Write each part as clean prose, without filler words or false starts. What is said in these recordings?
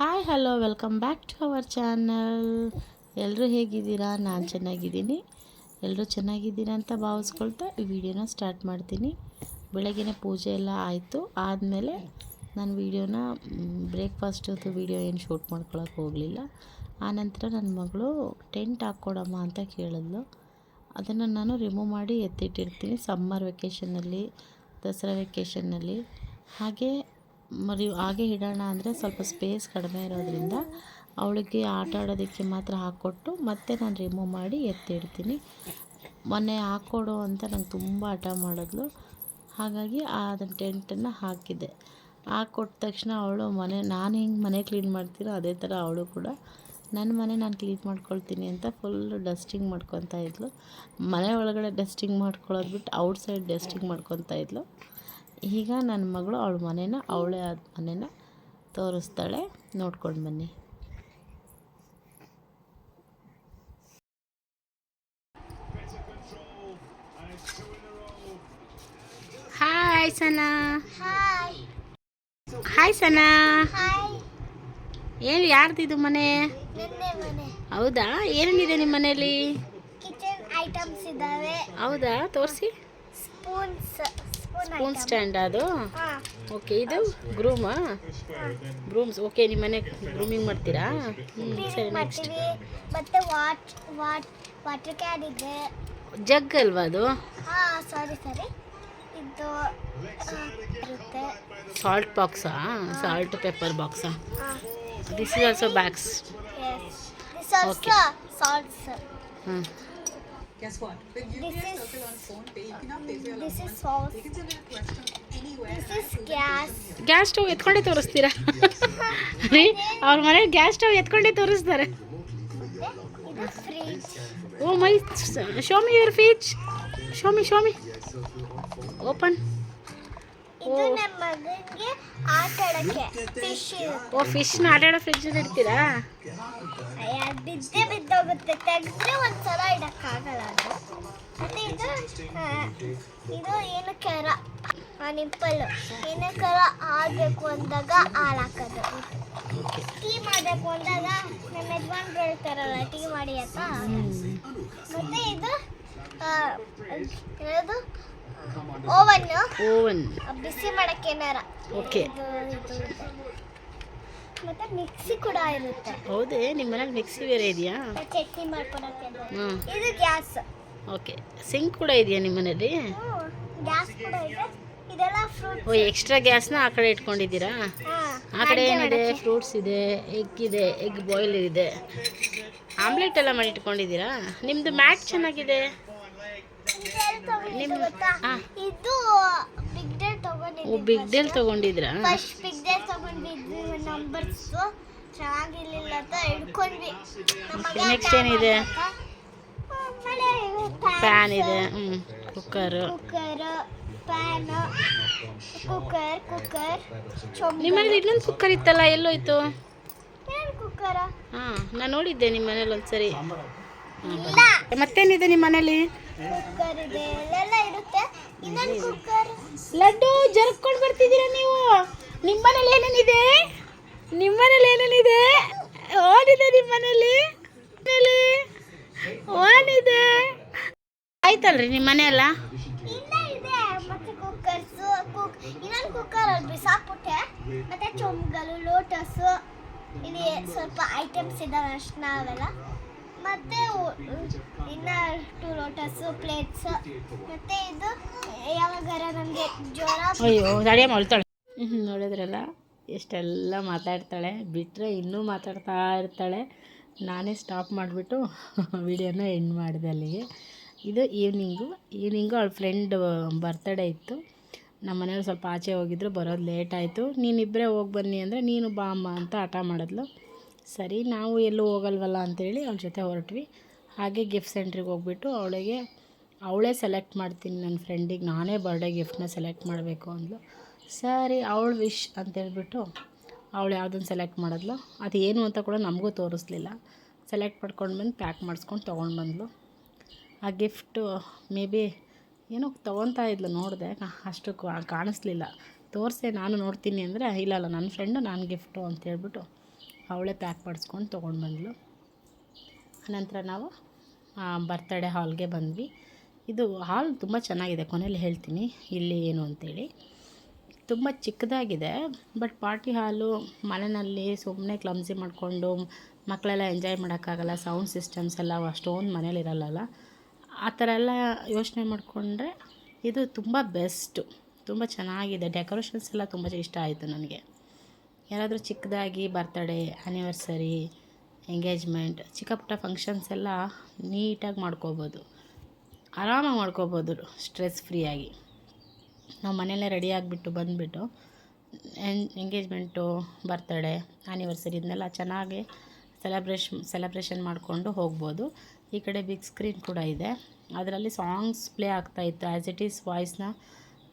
Hi hello welcome back to our channel. ಎಲ್ಲರೂ ಹೇಗಿದ್ದೀರಾ? ನಾನು ಚೆನ್ನಾಗಿದ್ದೀನಿ. ಎಲ್ಲರೂ ಚೆನ್ನಾಗಿದ್ದೀರಾ ಅಂತ ಭಾವಿಸ್ಕೊಳ್ತಾ ಈ ವಿಡಿಯೋನ ಸ್ಟಾರ್ಟ್ ಮಾಡ್ತೀನಿ. ಬೆಳಗ್ಗೆನೇ ಪೂಜೆ ಎಲ್ಲ ಆಯಿತು. ಆದಮೇಲೆ ನಾನು ವೀಡಿಯೋನ ಬ್ರೇಕ್ಫಾಸ್ಟದ್ದು ವೀಡಿಯೋ ಏನು ಶೂಟ್ ಮಾಡ್ಕೊಳಕ್ಕೆ ಹೋಗಲಿಲ್ಲ. ಆನಂತರ ನನ್ನ ಮಗಳು ಟೆಂಟ್ ಹಾಕ್ಕೊಡಮ್ಮ ಅಂತ ಕೇಳಿದ್ಲು. ಅದನ್ನು ನಾನು ರಿಮೂವ್ ಮಾಡಿ ಎತ್ತಿಟ್ಟಿರ್ತೀನಿ ಸಮ್ಮರ್ ವೆಕೇಷನ್ನಲ್ಲಿ, ದಸರಾ ವೆಕೇಷನ್ನಲ್ಲಿ. ಹಾಗೆ ಇಡೋಣ ಅಂದರೆ ಸ್ವಲ್ಪ ಸ್ಪೇಸ್ ಕಡಿಮೆ ಇರೋದ್ರಿಂದ ಅವಳಿಗೆ ಆಟ ಆಡೋದಕ್ಕೆ ಮಾತ್ರ ಹಾಕ್ಕೊಟ್ಟು ಮತ್ತೆ ನಾನು ರಿಮೂವ್ ಮಾಡಿ ಎತ್ತಿಡ್ತೀನಿ. ಮೊನ್ನೆ ಹಾಕ್ಕೊಡು ಅಂತ ನಂಗೆ ತುಂಬ ಹಠ ಮಾಡಿದ್ಲು. ಹಾಗಾಗಿ ಅದನ್ನು ಟೆಂಟನ್ನು ಹಾಕಿದ್ದೆ. ಹಾಕ್ಕೊಟ್ಟ ತಕ್ಷಣ ಅವಳು ನಾನು ಹೆಂಗೆ ಮನೆ ಕ್ಲೀನ್ ಮಾಡ್ತೀನೋ ಅದೇ ಥರ ಅವಳು ಕೂಡ ನನ್ನ ಮನೆ ನಾನು ಕ್ಲೀನ್ ಮಾಡ್ಕೊಳ್ತೀನಿ ಅಂತ ಫುಲ್ಲು ಡಸ್ಟಿಂಗ್ ಮಾಡ್ಕೊತಾ ಇದ್ಲು. ಮನೆ ಒಳಗಡೆ ಡಸ್ಟಿಂಗ್ ಮಾಡ್ಕೊಳ್ಳೋದು ಬಿಟ್ಟು ಔಟ್ಸೈಡ್ ಡಸ್ಟಿಂಗ್ ಮಾಡ್ಕೊತಾ ಇದ್ಲು. ಈಗ ನನ್ನ ಮಗಳು ಅವಳೇ ಆದ ಮನೇನ ತೋರಿಸ್ತಾಳೆ, ನೋಡ್ಕೊಂಡು ಬನ್ನಿ. ಹಾಯ್ ಸನಾ. ಹಾಯ್ ಸನಾ. ಏನು ಯಾರ್ದಿದು ಮನೆ? ಹೌದಾ? ಏನೇನಿದೆ ನಿಮ್ಮ ಮನೆಯಲ್ಲಿ? ಕಿಚನ್ ಐಟಮ್ಸ್ ಇದಾವೆ. ಹೌದಾ? ತೋರಿಸಿ. ಸ್ಪೂನ್ ಸ್ಟ್ಯಾಂಡ್ ಅದು. ಓಕೆ, ಇದು ಗ್ರೂಮ್ಸ್. ಓಕೆ, ನಿಮ್ಮ ಮನೆ ಗ್ರೂಮಿಂಗ್ ಮಾಡ್ತೀರಾ? ಸರಿ, ನೆಕ್ಸ್ಟ್. ಮತ್ತೆ ವಾಟರ್ ಕ್ಯಾನ್ ಇದೆ. ಜಗ್ ಅಲ್ವಾ ಅದು? ಸರಿ ಇದು ಇರುತ್ತೆ. ಸಾಲ್ಟ್ ಬಾಕ್ಸಾ? ಸಾಲ್ಟ್ ಪೆಪ್ಪರ್ ಬಾಕ್ಸಾ? This is also bags. Okay, salts. Guess what? If you This pay a is- circle on phone pay, you cannot pay for your This is allowance. sauce. You can send a question anywhere. This is gas. Gas stove ಎತ್ಕೊಂಡೇ ತೋರಿಸ್ತೀರಾ? ರೀ, ಅವ್ರ ಮನೆ gas stove ಎತ್ಕೊಂಡೇ ತೋರಿಸ್ತಾರೆ. ಇದು fridge. Oh my, show me your fridge. Show me open. ಇದು ನಮ್ಮ ಮಗನಿಗೆ ಆಟ ಆಡಕ್ಕೆ ಫಿಶ್ ಇರುತ್ತೆ. ಓ, ಫಿಶ್ನ ಆಟಾಡೋ ಫ್ರಿಡ್ಜಲ್ಲಿ ಇಡ್ತೀರಾ? ಬಿದ್ದೋಗುತ್ತೆ, ತೆಗೆದ್ರೆ ಒಂದ್ಸಲ ಇಡಕ್ಕಾಗಲ್ಲ ಅದು. ಮತ್ತೆ ಇದು ಏನು ಕೆರ ನಿಂಪಲ್ಲು, ಏನು ಕೆರ ಆಡಬೇಕು ಅಂದಾಗ ಹಾಳಾಕೋದು. ಟೀ ಮಾಡಬೇಕು ಅಂದಾಗ ನಮ್ಮ ಯಜಮಾನ್ರು ಹೇಳ್ತಾರಲ್ಲ ಟೀ ಮಾಡಿ ಅಂತ. ಮತ್ತೆ ಇದು ಏನದು ಓವನ್ ಬಿಸಿ ಮಾಡಕ್ಕೆ ಏನಾರ. ಓಕೆ. ಮತ್ತೆ ಮಿಕ್ಸಿ ಕೂಡ ಇರುತ್ತೆ. ಹೌದೇ? ನಿಮ್ಮ ಮನೇಲಿ ಮಿಕ್ಸಿ ಬೇರೆ ಇದೆಯಾ? ಚಟ್ನಿ ಮಾಡ್ಕೊಳಕ್ಕೆ. ಹ್ಞೂ. ಇದು ಗ್ಯಾಸ್. ಓಕೆ. ಸಿಂಕ್ ಕೂಡ ಇದೆಯಾ ನಿಮ್ಮ ಮನೇಲಿ? ಗ್ಯಾಸ್ ಕೂಡ ಇದೆ. ಇದೆಲ್ಲ ಫ್ರೂಟ್. ಓ, ಎಕ್ಸ್ಟ್ರಾ ಗ್ಯಾಸ್ನ ಆ ಕಡೆ ಇಟ್ಕೊಂಡಿದ್ದೀರಾ? ಆ ಕಡೆ ಏನಿದೆ? ಫ್ರೂಟ್ಸ್ ಇದೆ, ಎಗ್ ಬಾಯ್ಲರ್ ಇದೆ, ಆಮ್ಲೆಟ್ ಎಲ್ಲ ಮಾಡಿ ಇಟ್ಕೊಂಡಿದ್ದೀರಾ? ನಿಮ್ಮದು ಮ್ಯಾಟ್ ಚೆನ್ನಾಗಿದೆ. ಇದು ಗೊತ್ತಾ? ಹಾಂ. ಇದು big dale oh, big dale ತೊಗೊಂಡಿದ್ರಾ? ಫಸ್ಟ್ ಬಿಗ್ ಡೇಲ್ ತಗೊಂಡ್ವಿ. ನಂಬರ್ಸ್ ಚೆನ್ನಾಗಿರ್ಲಿಲ್ಲ ಅಂತ ಹಿಡ್ಕೊಂಡ್ವಿ. ನೆಕ್ಸ್ಟ್ ಏನಿದೆ? ಪ್ಯಾನ್ ಇದೆ. ಕುಕ್ಕರ್. Pan, cooker. ನಿಮ್ಮ ಮನೇಲಿ ಇನ್ನೊಂದು ಕುಕ್ಕರ್ ಇತ್ತಲ್ಲ, ಎಲ್ಲೋಯ್ತು? ಏನು ಕುಕ್ಕರ್? ಹಾಂ, ನಾನು ನೋಡಿದ್ದೆ ನಿಮ್ಮ ಮನೇಲಿ ಒಂದ್ಸರಿ. ಇಲ್ಲ, ಮತ್ತೇನಿದೆ ನಿಮ್ಮ ಮನೇಲಿ? ಕುಕ್ಕರ್ ಇದೆ, ಎಲ್ಲ ಇರುತ್ತೆ. ಇನ್ನೊಂದು ಕುಕ್ಕರ್. ಲಡ್ಡು ಜರ್ಕೊಂಡು ಬರ್ತಿದ್ದೀರಾ ನೀವು? ನಿಮ್ಮ ಮನೇಲಿ ಏನೇನಿದೆ? ಓನಿದೆ ನಿಮ್ಮ ಮನೇಲಿ? ಓನಿದೆ ಆಯ್ತಲ್ರಿ ನಿಮ್ಮ ಮನೆ ಎಲ್ಲ? ಇಲ್ಲ ಇದೆ. ಮತ್ತೆ ಕುಕ್ಕರ್ಸ್, ಇನ್ನೊಂದು ಕುಕ್ಕರ್ ಅಲ್ಲಿ ಬಿಸಾಕ್ಬಿಟ್ಟೆ. ಮತ್ತೆ ಚೊಂಬುಗಳು, ಲೋಟಸ್, ಇಲ್ಲಿ ಸ್ವಲ್ಪ ಐಟಮ್ಸ್ ಇದಾವೆ ಅಷ್ಟನ್ನ ಅವೆಲ್ಲ. ಮತ್ತೆ ಇನ್ನ 2 ಲೋಟಸ್, ಪ್ಲೇಟ್ಸ್. ಮತ್ತೆ ಇದು ಯಾವಾಗಾರ ನಮಗೆ ಜ್ವರ. ಅಯ್ಯೋ, ದಾಡಿಯ ಮಾಡ್ತಾಳೆ. ನೋಡಿದ್ರಲ್ಲ, ಎಷ್ಟೆಲ್ಲ ಮಾತಾಡ್ತಾಳೆ. ಬಿಟ್ಟರೆ ಇನ್ನೂ ಮಾತಾಡ್ತಾ ಇರ್ತಾಳೆ. ನಾನೇ ಸ್ಟಾಪ್ ಮಾಡಿಬಿಟ್ಟು ವಿಡಿಯೋನ ಎಂಡ್ ಮಾಡಿದೆ ಅಲ್ಲಿಗೆ. ಇದು ಈವ್ನಿಂಗು ಅವಳ ಫ್ರೆಂಡ್ ಬರ್ತ್ಡೇ ಇತ್ತು. ನಮ್ಮ ಮನೇಲಿ ಸ್ವಲ್ಪ ಆಚೆ ಹೋಗಿದ್ರು, ಬರೋದು ಲೇಟ್ ಆಯಿತು. ನೀನಿಬ್ಬರೇ ಹೋಗಿ ಬನ್ನಿ ಅಂದರೆ ನೀನು ಬಾ ಅಮ್ಮ ಅಂತ ಹಠ ಮಾಡಿದ್ಲು. ಸರಿ, ನಾವು ಎಲ್ಲೂ ಹೋಗಲ್ವಲ್ಲ ಅಂಥೇಳಿ ಅವಳ ಜೊತೆ ಹೊರಟ್ವಿ. ಹಾಗೆ ಗಿಫ್ಟ್ ಸೆಂಟ್ರಿಗೆ ಹೋಗ್ಬಿಟ್ಟು ಅವಳೇ ಸೆಲೆಕ್ಟ್ ಮಾಡ್ತೀನಿ, ನನ್ನ ಫ್ರೆಂಡಿಗೆ ನಾನೇ ಬರ್ಡೇ ಗಿಫ್ಟನ್ನ ಸೆಲೆಕ್ಟ್ ಮಾಡಬೇಕು ಅಂದ್ಲು. ಸರಿ, ಅವಳು ವಿಶ್ ಅಂತೇಳ್ಬಿಟ್ಟು ಅವಳು ಯಾವುದನ್ನು ಸೆಲೆಕ್ಟ್ ಮಾಡಿದ್ಲು. ಅದು ಏನು ಅಂತ ಕೂಡ ನಮಗೂ ತೋರಿಸ್ಲಿಲ್ಲ. ಸೆಲೆಕ್ಟ್ ಮಾಡ್ಕೊಂಡು ಬಂದು ಪ್ಯಾಕ್ ಮಾಡಿಸ್ಕೊಂಡು ತೊಗೊಂಡು ಬಂದ್ಲು. ಆ ಗಿಫ್ಟು ಮೇ ಬಿ ಏನೋ ತೊಗೊತಾ ಇದ್ಲು, ನೋಡಿದೆ. ಅಷ್ಟು ಕಾಣಿಸ್ಲಿಲ್ಲ. ತೋರಿಸೆ ನಾನು ನೋಡ್ತೀನಿ ಅಂದರೆ ಇಲ್ಲ ನನ್ನ ಫ್ರೆಂಡು ನಾನು ಗಿಫ್ಟು ಅಂತೇಳ್ಬಿಟ್ಟು ಅವಳೇ ಪ್ಯಾಕ್ ಮಾಡಿಸ್ಕೊಂಡು ತೊಗೊಂಡು ಬಂದಳು. ಆನಂತರ ನಾವು ಬರ್ತಡೇ ಹಾಲ್ಗೆ ಬಂದ್ವಿ. ಇದು ಹಾಲ್ ತುಂಬ ಚೆನ್ನಾಗಿದೆ, ಕೊನೆಯಲ್ಲಿ ಹೇಳ್ತೀನಿ ಇಲ್ಲಿ ಏನು ಅಂತೇಳಿ. ತುಂಬ ಚಿಕ್ಕದಾಗಿದೆ, ಬಟ್ ಪಾರ್ಟಿ ಹಾಲು ಮನೆಯಲ್ಲಿ ಸುಮ್ಮನೆ ಕ್ಲಮ್ಸಿ ಮಾಡಿಕೊಂಡು ಮಕ್ಕಳೆಲ್ಲ ಎಂಜಾಯ್ ಮಾಡೋಕ್ಕಾಗಲ್ಲ, ಸೌಂಡ್ ಸಿಸ್ಟಮ್ಸ್ ಎಲ್ಲ ಅಷ್ಟೊಂದು ಮನೇಲಿರಲ್ಲ. ಆ ಥರ ಎಲ್ಲ ಯೋಚನೆ ಮಾಡಿಕೊಂಡ್ರೆ ಇದು ತುಂಬ ಬೆಸ್ಟು, ತುಂಬ ಚೆನ್ನಾಗಿದೆ. ಡೆಕೋರೇಷನ್ಸ್ ಎಲ್ಲ ತುಂಬ ಇಷ್ಟ ಆಯಿತು ನನಗೆ. ಯಾರಾದರೂ ಚಿಕ್ಕದಾಗಿ ಬರ್ತಡೇ, ಆ್ಯನಿವರ್ಸರಿ, ಎಂಗೇಜ್ಮೆಂಟ್, ಚಿಕ್ಕ ಪುಟ್ಟ ಫಂಕ್ಷನ್ಸ್ ಎಲ್ಲ ನೀಟಾಗಿ ಮಾಡ್ಕೋಬೋದು, ಆರಾಮಾಗಿ ಮಾಡ್ಕೋಬೋದು ಸ್ಟ್ರೆಸ್ ಫ್ರೀಯಾಗಿ. ನಾವು ಮನೆಯಲ್ಲೇ ರೆಡಿ ಆಗಿಬಿಟ್ಟು ಬಂದುಬಿಟ್ಟು ಎಂಗೇಜ್ಮೆಂಟು, ಬರ್ತಡೇ, ಆ್ಯನಿವರ್ಸರಿ ಇದನ್ನೆಲ್ಲ ಚೆನ್ನಾಗಿ ಸೆಲೆಬ್ರೇಷನ್ ಮಾಡಿಕೊಂಡು ಹೋಗ್ಬೋದು. ಈ ಕಡೆ ಬಿಗ್ ಸ್ಕ್ರೀನ್ ಕೂಡ ಇದೆ, ಅದರಲ್ಲಿ ಸಾಂಗ್ಸ್ ಪ್ಲೇ ಆಗ್ತಾಯಿತ್ತು. ಆ್ಯಸ್ ಇಟ್ ಈಸ್ ವಾಯ್ಸ್ನ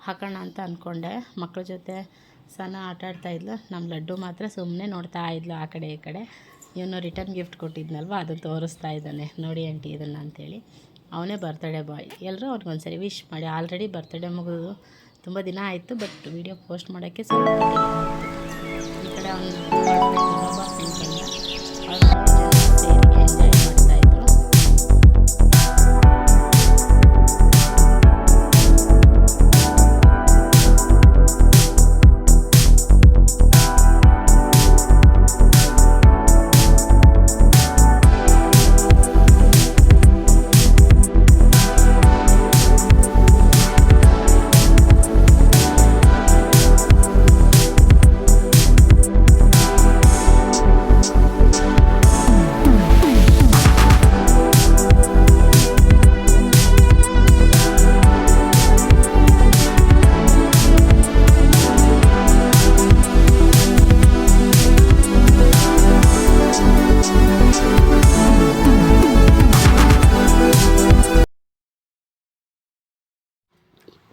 ಹಾಕೋಣ ಅಂತ ಅಂದ್ಕೊಂಡೆ. ಮಕ್ಕಳ ಜೊತೆ ಸಣ್ಣ ಆಟಾಡ್ತಾಯಿದ್ಲು, ನಮ್ಮ ಲಡ್ಡು ಮಾತ್ರ ಸುಮ್ಮನೆ ನೋಡ್ತಾ ಇದ್ಲು ಆ ಕಡೆ ಈ ಕಡೆ. ಇವನು ರಿಟರ್ನ್ ಗಿಫ್ಟ್ ಕೊಟ್ಟಿದ್ನಲ್ವ, ಅದು ತೋರಿಸ್ತಾ ಇದ್ದಾನೆ, ನೋಡಿ ಆಂಟಿ ಇದನ್ನು ಅಂತೇಳಿ. ಅವನೇ ಬರ್ತಡೇ ಬಾಯ್. ಎಲ್ಲರೂ ಅವ್ರಿಗೊಂದ್ಸರಿ ವಿಶ್ ಮಾಡಿ. ಆಲ್ರೆಡಿ ಬರ್ತಡೇ ಮುಗಿದು ತುಂಬ ದಿನ ಆಯಿತು, ಬಟ್ ವಿಡಿಯೋ ಪೋಸ್ಟ್ ಮಾಡೋಕ್ಕೆ ಸ್ವಲ್ಪ ಈ ಕಡೆ ಅವನು ಎಂಜಾಯ್ ಮಾಡ್ತಾಯಿದ್ರು.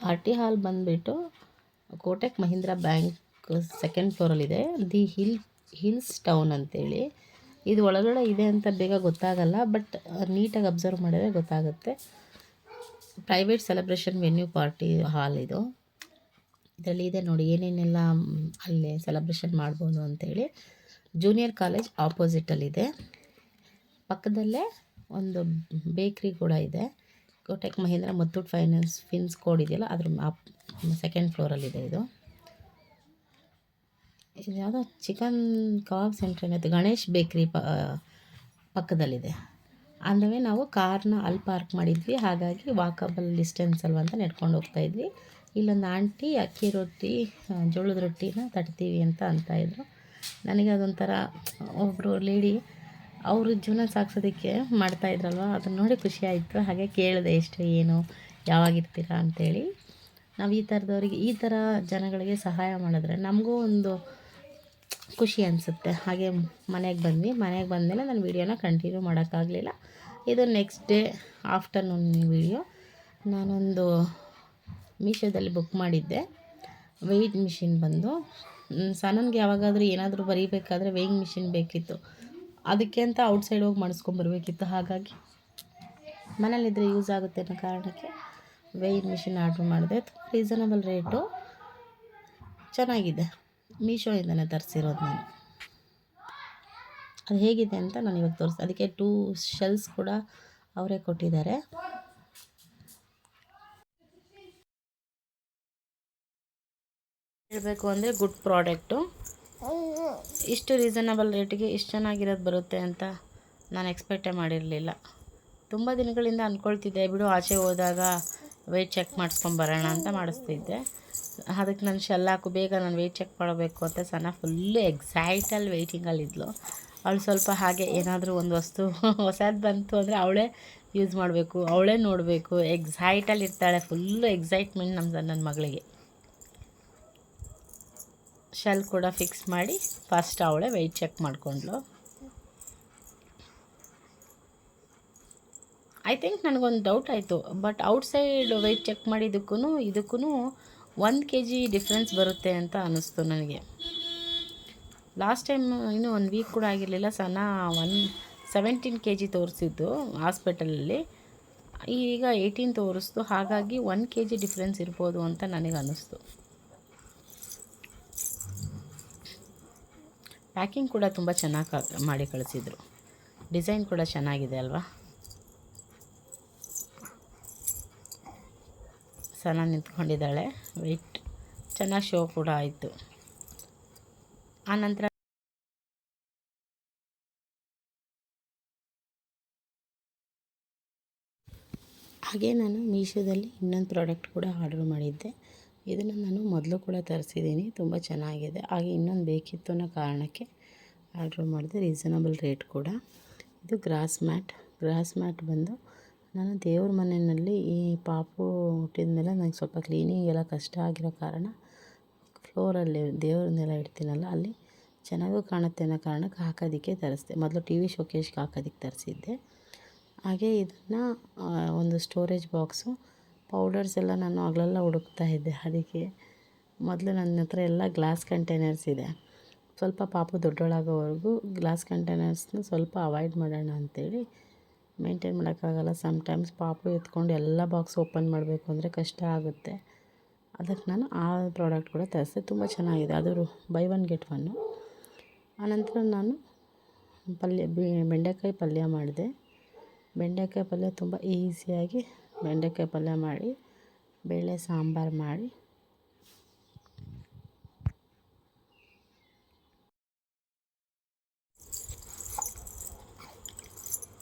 ಪಾರ್ಟಿ ಹಾಲ್ ಬಂದುಬಿಟ್ಟು ಕೋಟಕ್ ಮಹೀಂದ್ರಾ ಬ್ಯಾಂಕ್ ಸೆಕೆಂಡ್ ಫ್ಲೋರಲ್ಲಿದೆ. ದಿ ಹಿಲ್ಸ್ ಟೌನ್ ಅಂತೇಳಿ. ಇದು ಒಳಗಡೆ ಇದೆ ಅಂತ ಬೇಗ ಗೊತ್ತಾಗಲ್ಲ, ಬಟ್ ನೀಟಾಗಿ ಅಬ್ಸರ್ವ್ ಮಾಡಿದ್ರೆ ಗೊತ್ತಾಗುತ್ತೆ. Private celebration venue party hall ಇದು. ಇದರಲ್ಲಿ ಇದೆ ನೋಡಿ ಏನೇನೆಲ್ಲ ಅಲ್ಲಿ ಸೆಲೆಬ್ರೇಷನ್ ಮಾಡ್ಬೋದು ಅಂತೇಳಿ. ಜೂನಿಯರ್ ಕಾಲೇಜ್ ಆಪೋಸಿಟಲ್ಲಿದೆ. ಪಕ್ಕದಲ್ಲೇ ಒಂದು ಬೇಕ್ರಿ ಕೂಡ ಇದೆ. ಕೋಟಕ್ ಮಹೀಂದ್ರಾ ಮುತ್ತೂಟ್ ಫೈನಾನ್ಸ್ ಫಿನ್ಸ್ ಕೋಡ್ ಇದೆಯಲ್ಲ, ಅದ್ರ ಸೆಕೆಂಡ್ ಫ್ಲೋರಲ್ಲಿದೆ ಇದು. ಯಾವುದೋ ಚಿಕನ್ ಕಬಾಬ್ ಸೆಂಟ್ರ್ ಏನೈತೆ, ಗಣೇಶ್ ಬೇಕ್ರಿ ಪಕ್ಕದಲ್ಲಿದೆ. ಅಂದರೆ ನಾವು ಕಾರ್ನ ಅಲ್ಲಿ ಪಾರ್ಕ್ ಮಾಡಿದ್ವಿ, ಹಾಗಾಗಿ ವಾಕಬಲ್ ಡಿಸ್ಟೆನ್ಸ್ ಅಲ್ವ ಅಂತ ನೆಡ್ಕೊಂಡು ಹೋಗ್ತಾಯಿದ್ವಿ. ಇಲ್ಲೊಂದು ಆಂಟಿ ಅಕ್ಕಿ ರೊಟ್ಟಿ, ಜೋಳದ ರೊಟ್ಟಿನ ತಟ್ತೀವಿ ಅಂತ ಅಂತಾಯಿದ್ರು. ನನಗೆ ಅದೊಂಥರ ಒಬ್ಬರು ಲೇಡಿ ಅವರು ಜೀವನ ಸಾಗಿಸೋದಕ್ಕೆ ಮಾಡ್ತಾಯಿದ್ರಲ್ವ, ಅದನ್ನು ನೋಡಿ ಖುಷಿ ಆಯಿತು. ಹಾಗೆ ಕೇಳಿದೆ ಎಷ್ಟು ಏನು ಯಾವಾಗಿರ್ತೀರಾ ಅಂಥೇಳಿ. ನಾವು ಈ ಥರದವ್ರಿಗೆ, ಈ ಥರ ಜನಗಳಿಗೆ ಸಹಾಯ ಮಾಡಿದ್ರೆ ನಮಗೂ ಒಂದು ಖುಷಿ ಅನಿಸುತ್ತೆ. ಹಾಗೆ ಮನೆಗೆ ಬಂದ್ವಿ. ಮನೆಗೆ ಬಂದಮೇಲೆ ನಾನು ವೀಡಿಯೋನ ಕಂಟಿನ್ಯೂ ಮಾಡೋಕ್ಕಾಗಲಿಲ್ಲ. ಇದು ನೆಕ್ಸ್ಟ್ ಡೇ ಆಫ್ಟರ್ನೂನ್ ವೀಡಿಯೋ. ನಾನೊಂದು ಮೀಶೋದಲ್ಲಿ ಬುಕ್ ಮಾಡಿದ್ದೆ ವೆಯ್ಟ್ ಮಿಷಿನ್ ಬಂದು. ಸನನ್ಗೆ ಯಾವಾಗಾದರೂ ಏನಾದರೂ ಬರೀಬೇಕಾದ್ರೆ ವೇಯಿಂಗ್ ಮಿಷಿನ್ ಬೇಕಿತ್ತು, ಅದಕ್ಕೆ ಅಂತ ಔಟ್ಸೈಡ್ ಹೋಗಿ ಮಾಡಿಸ್ಕೊಂಬರ್ಬೇಕಿತ್ತು. ಹಾಗಾಗಿ ಮನೇಲಿದ್ದರೆ ಯೂಸ್ ಆಗುತ್ತೆ ಅನ್ನೋ ಕಾರಣಕ್ಕೆ ವೇಯಿಂಗ್ ಮಿಷಿನ್ ಆರ್ಡ್ರ್ ಮಾಡಿದೆ. ತುಂಬ ರೀಸನಬಲ್ ರೇಟು, ಚೆನ್ನಾಗಿದೆ. ಮೀಶೋಯಿಂದನೇ ತರಿಸಿರೋದು ನಾನು. ಅದು ಹೇಗಿದೆ ಅಂತ ನಾನು ಇವಾಗ ತೋರಿಸ್ತೀನಿ. ಅದಕ್ಕೆ 2 ಶೆಲ್ಸ್ ಕೂಡ ಅವರೇ ಕೊಟ್ಟಿದ್ದಾರೆ. ಹೇಳಬೇಕು ಅಂದರೆ ಗುಡ್ ಪ್ರಾಡಕ್ಟು. ಇಷ್ಟು ರೀಸನಬಲ್ ರೇಟಿಗೆ ಇಷ್ಟು ಚೆನ್ನಾಗಿರೋದು ಬರುತ್ತೆ ಅಂತ ನಾನು ಎಕ್ಸ್ಪೆಕ್ಟೇ ಮಾಡಿರಲಿಲ್ಲ. ತುಂಬ ದಿನಗಳಿಂದ ಅಂದ್ಕೊಳ್ತಿದ್ದೆ, ಬಿಡು ಆಚೆ ಹೋದಾಗ ವೆಯ್ಟ್ ಚೆಕ್ ಮಾಡಿಸ್ಕೊಂಬರೋಣ ಅಂತ ಮಾಡಿಸ್ತಿದ್ದೆ. ಅದಕ್ಕೆ ನಾನು ಶೆಲ್ಲಾಕು ಬೇಗ ನಾನು ವೆಯ್ಟ್ ಚೆಕ್ ಮಾಡಬೇಕು ಅಂತ ಸಣ್ಣ ಫುಲ್ಲು ಎಕ್ಸೈಟಲ್ಲಿ ವೆಯ್ಟಿಂಗಲ್ಲಿದ್ಲು. ಅವಳು ಸ್ವಲ್ಪ ಹಾಗೆ ಏನಾದರೂ ಒಂದು ವಸ್ತು ಹೊಸದು ಬಂತು ಅಂದರೆ ಅವಳೇ ಯೂಸ್ ಮಾಡಬೇಕು, ಅವಳೇ ನೋಡಬೇಕು, ಎಕ್ಸೈಟಲ್ಲಿ ಇರ್ತಾಳೆ. ಫುಲ್ಲು ಎಕ್ಸೈಟ್ಮೆಂಟ್ ನನ್ನ ಮಗಳಿಗೆ. ಶೆಲ್ ಕೂಡ ಫಿಕ್ಸ್ ಮಾಡಿ ಫಸ್ಟ್ ಅವಳೇ ವೆಯ್ಟ್ ಚೆಕ್ ಮಾಡಿಕೊಂಡ್ಳು. ಐ ಥಿಂಕ್ ನನಗೊಂದು ಡೌಟ್ ಆಯಿತು, ಬಟ್ ಔಟ್ಸೈಡ್ ವೆಯ್ಟ್ ಚೆಕ್ ಮಾಡಿದ್ದಕ್ಕೂ ಇದಕ್ಕೂ 1 kg ಡಿಫ್ರೆನ್ಸ್ ಬರುತ್ತೆ ಅಂತ ಅನ್ನಿಸ್ತು ನನಗೆ. ಲಾಸ್ಟ್ ಟೈಮ್ ಇನ್ನೂ 1 ವೀಕ್ ಕೂಡ ಆಗಿರಲಿಲ್ಲ, ಸಣ್ಣ 17 kg ತೋರಿಸಿದ್ದು ಹಾಸ್ಪಿಟಲಲ್ಲಿ, ಈಗ 18 ತೋರಿಸ್ತು. ಹಾಗಾಗಿ 1 kg ಡಿಫ್ರೆನ್ಸ್ ಇರ್ಬೋದು ಅಂತ ನನಗೆ ಅನ್ನಿಸ್ತು. ಪ್ಯಾಕಿಂಗ್ ಕೂಡ ತುಂಬ ಚೆನ್ನಾಗಿ ಮಾಡಿ ಕಳಿಸಿದರು. ಡಿಸೈನ್ ಕೂಡ ಚೆನ್ನಾಗಿದೆ ಅಲ್ವಾ. ಸನ ನಿಂತ್ಕೊಂಡಿದ್ದಾಳೆ, ವೆಯ್ಟ್ ಚೆನ್ನಾಗಿ ಶೋ ಕೂಡ ಆಯಿತು. ಆನಂತರ ಹಾಗೆ ನಾನು ಮೀಶೋದಲ್ಲಿ ಇನ್ನೊಂದು ಪ್ರಾಡಕ್ಟ್ ಕೂಡ ಆರ್ಡ್ರ್ ಮಾಡಿದ್ದೆ. ಇದನ್ನು ನಾನು ಮೊದಲು ಕೂಡ ತರಿಸಿದ್ದೀನಿ, ತುಂಬ ಚೆನ್ನಾಗಿದೆ. ಹಾಗೆ ಇನ್ನೊಂದು ಬೇಕಿತ್ತು ಅನ್ನೋ ಕಾರಣಕ್ಕೆ ಆರ್ಡ್ರ್ ಮಾಡಿದೆ. ರೀಸನಬಲ್ ರೇಟ್ ಕೂಡ. ಇದು ಗ್ರಾಸ್ ಮ್ಯಾಟ್ ಬಂದು ನಾನು ದೇವ್ರ ಮನೆಯಲ್ಲಿ ಈ ಪಾಪು ಹುಟ್ಟಿದ ಮೇಲೆ ನನಗೆ ಸ್ವಲ್ಪ ಕ್ಲೀನಿಂಗ್ ಎಲ್ಲ ಕಷ್ಟ ಆಗಿರೋ ಕಾರಣ ಫ್ಲೋರಲ್ಲಿ ದೇವ್ರನ್ನೆಲ್ಲ ಇಡ್ತೀನಲ್ಲ ಅಲ್ಲಿ ಚೆನ್ನಾಗೂ ಕಾಣುತ್ತೆ ಅನ್ನೋ ಕಾರಣಕ್ಕೆ ಹಾಕೋದಕ್ಕೆ ತರಿಸಿದೆ. ಮೊದಲು ಟಿ ವಿ ಶೋಕೇಶ್ಗೆ ಹಾಕೋದಕ್ಕೆ ತರಿಸಿದ್ದೆ. ಹಾಗೆ ಇದನ್ನು ಒಂದು ಸ್ಟೋರೇಜ್ ಬಾಕ್ಸು, ಪೌಡರ್ಸ್ ಎಲ್ಲ ನಾನು ಹಗಲೆಲ್ಲ ಹುಡುಕ್ತಾ ಇದ್ದೆ. ಅದಕ್ಕೆ ಮೊದಲು ನನ್ನ ಹತ್ರ ಎಲ್ಲ ಗ್ಲಾಸ್ ಕಂಟೈನರ್ಸ್ ಇದೆ. ಸ್ವಲ್ಪ ಪಾಪು ದೊಡ್ಡೋಳಾಗೋವರೆಗೂ ಗ್ಲಾಸ್ ಕಂಟೈನರ್ಸ್ನ ಸ್ವಲ್ಪ ಅವಾಯ್ಡ್ ಮಾಡೋಣ ಅಂಥೇಳಿ. ಮೇಂಟೈನ್ ಮಾಡೋಕ್ಕಾಗಲ್ಲ. ಸಮ್ಟೈಮ್ಸ್ ಪಾಪು ಎತ್ಕೊಂಡು ಎಲ್ಲ ಬಾಕ್ಸ್ ಓಪನ್ ಮಾಡಬೇಕು ಅಂದರೆ ಕಷ್ಟ ಆಗುತ್ತೆ. ಅದಕ್ಕೆ ನಾನು ಆ ಪ್ರಾಡಕ್ಟ್ ಕೂಡ ತರಿಸಿದೆ. ತುಂಬ ಚೆನ್ನಾಗಿದೆ. ಅದು ಬೈ ಒನ್ ಗೆಟ್ ಒನ್ನು. ಆನಂತರ ನಾನು ಬೆಂಡೆಕಾಯಿ ಪಲ್ಯ ಮಾಡಿದೆ. ಬೆಂಡೆಕಾಯಿ ಪಲ್ಯ ತುಂಬ ಈಸಿಯಾಗಿ ಬೆಂಡೆಕಾಯಿ ಪಲ್ಯ ಮಾಡಿ, ಬೇಳೆ ಸಾಂಬಾರು ಮಾಡಿ,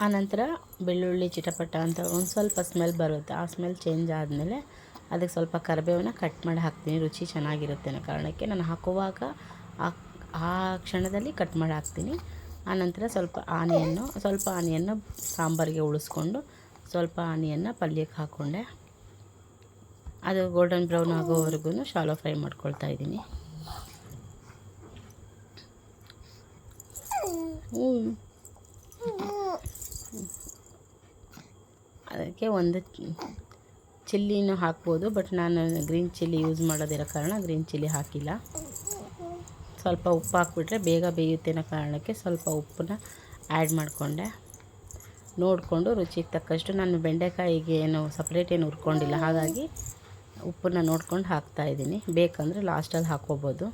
ಆನಂತರ ಬೆಳ್ಳುಳ್ಳಿ ಚಿಟಪಟ ಅಂತ ಒಂದು ಸ್ವಲ್ಪ ಸ್ಮೆಲ್ ಬರುತ್ತೆ. ಆ ಸ್ಮೆಲ್ ಚೇಂಜ್ ಆದಮೇಲೆ ಅದಕ್ಕೆ ಸ್ವಲ್ಪ ಕರಿಬೇವನ್ನ ಕಟ್ ಮಾಡಿ ಹಾಕ್ತೀನಿ. ರುಚಿ ಚೆನ್ನಾಗಿರುತ್ತೆ ಅನ್ನೋ ಕಾರಣಕ್ಕೆ ನಾನು ಹಾಕುವಾಗ ಆ ಕ್ಷಣದಲ್ಲಿ ಕಟ್ ಮಾಡಿ ಹಾಕ್ತೀನಿ. ಆನಂತರ ಸ್ವಲ್ಪ ಆನಿಯನ್ನು ಸಾಂಬಾರಿಗೆ ಉಳಿಸ್ಕೊಂಡು ಸ್ವಲ್ಪ ಆನಿಯನ್ನು ಪಲ್ಯಕ್ಕೆ ಹಾಕ್ಕೊಂಡೆ. ಅದು ಗೋಲ್ಡನ್ ಬ್ರೌನ್ ಆಗೋವರೆಗೂ ಶಾಲೋ ಫ್ರೈ ಮಾಡ್ಕೊಳ್ತಾ ಇದ್ದೀನಿ. ಅದಕ್ಕೆ ಒಂದು ಚಿಲ್ಲಿನೂ ಹಾಕ್ಬೋದು, ಬಟ್ ನಾನು ಗ್ರೀನ್ ಚಿಲ್ಲಿ ಯೂಸ್ ಮಾಡೋದಿರೋ ಕಾರಣ ಗ್ರೀನ್ ಚಿಲ್ಲಿ ಹಾಕಿಲ್ಲ. ಸ್ವಲ್ಪ ಉಪ್ಪು ಹಾಕ್ಬಿಟ್ರೆ ಬೇಗ ಬೇಯುತ್ತೆ ಅನ್ನೋ ಕಾರಣಕ್ಕೆ ಸ್ವಲ್ಪ ಉಪ್ಪನ್ನ ಆ್ಯಡ್ ಮಾಡಿಕೊಂಡೆ. ನೋಡಿಕೊಂಡು ರುಚಿಗೆ ತಕ್ಕಷ್ಟು, ನಾನು ಬೆಂಡೆಕಾಯಿಗೆ ಏನು ಸಪ್ರೇಟ್ ಏನು ಹುರ್ಕೊಂಡಿಲ್ಲ, ಹಾಗಾಗಿ ಉಪ್ಪನ್ನು ನೋಡ್ಕೊಂಡು ಹಾಕ್ತಾಯಿದ್ದೀನಿ. ಬೇಕಂದರೆ ಲಾಸ್ಟಲ್ಲಿ ಹಾಕ್ಕೋಬೋದು.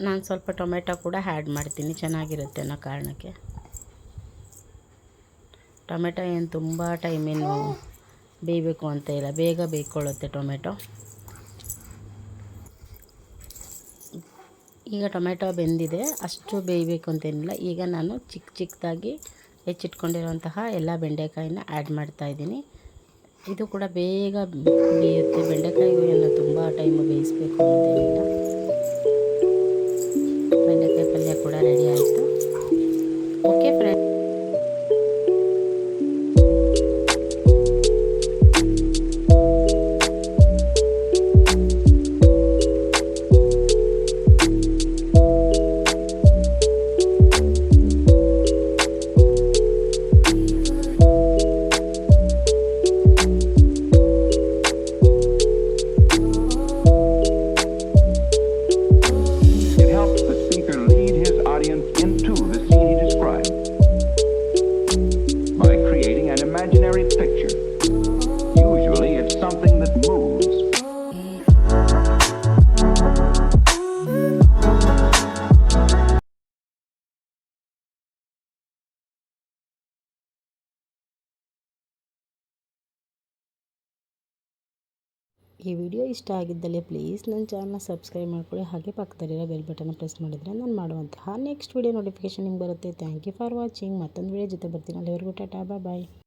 ನಾನು ಸ್ವಲ್ಪ ಟೊಮೆಟೊ ಕೂಡ ಆ್ಯಡ್ ಮಾಡ್ತೀನಿ, ಚೆನ್ನಾಗಿರುತ್ತೆ ಅನ್ನೋ ಕಾರಣಕ್ಕೆ. ಟೊಮೆಟೊ ಏನು ತುಂಬ ಟೈಮೇನು ಬೇಯಬೇಕು ಅಂತ ಇಲ್ಲ, ಬೇಗ ಬೇಯ್ಕೊಳ್ಳುತ್ತೆ ಟೊಮೆಟೊ. ಈಗ ಟೊಮೆಟೊ ಬೆಂದಿದೆ, ಅಷ್ಟು ಬೇಯಬೇಕು ಅಂತೇನಿಲ್ಲ. ಈಗ ನಾನು ಚಿಕ್ಕದಾಗಿ ಹೆಚ್ಚಿಟ್ಕೊಂಡಿರುವಂತಹ ಎಲ್ಲ ಬೆಂಡೆಕಾಯಿನ ಆ್ಯಡ್ ಮಾಡ್ತಾಯಿದ್ದೀನಿ. ಇದು ಕೂಡ ಬೇಗ ಬೇಯುತ್ತೆ. ಬೆಂಡೆಕಾಯಿಗೂ ಎಲ್ಲ ತುಂಬ ಟೈಮು ಬೇಯಿಸಬೇಕು ಅನ್ನೋದೇನಿಲ್ಲ. ಬೆಂಡೆಕಾಯಿ ಪಲ್ಯ ಕೂಡ ರೆಡಿ ಆಯಿತು. Okay friends. Into the scene he described by creating an imaginary picture. Usually it's something that moves. ಈ ವಿಡಿಯೋ ಇಷ್ಟ ಆಗಿದ್ದಲ್ಲಿ ಪ್ಲೀಸ್ ನನ್ನ ಚಾನಲ್ನ ಸಬ್ಸ್ಕ್ರೈಬ್ ಮಾಡ್ಕೊಳ್ಳಿ. ಹಾಗೆ ಪಕ್ಕದಲ್ಲಿರೋ ಬೆಲ್ ಬಟನ್ನ ಪ್ರೆಸ್ ಮಾಡಿದರೆ ನಾನು ಮಾಡುವಂತಹ ನೆಕ್ಸ್ಟ್ ವಿಡಿಯೋ ನೋಟಿಫಿಕೇಷನ್ ನಿಮ್ಗೆ ಬರುತ್ತೆ. Thank you for watching. ಮತ್ತೊಂದು ವಿಡಿಯೋ ಜೊತೆ ಬರ್ತೀನಿ. ಅಲ್ಲಿವರೆಗೂ ಟಾಟಾ, ಬಾಯ್.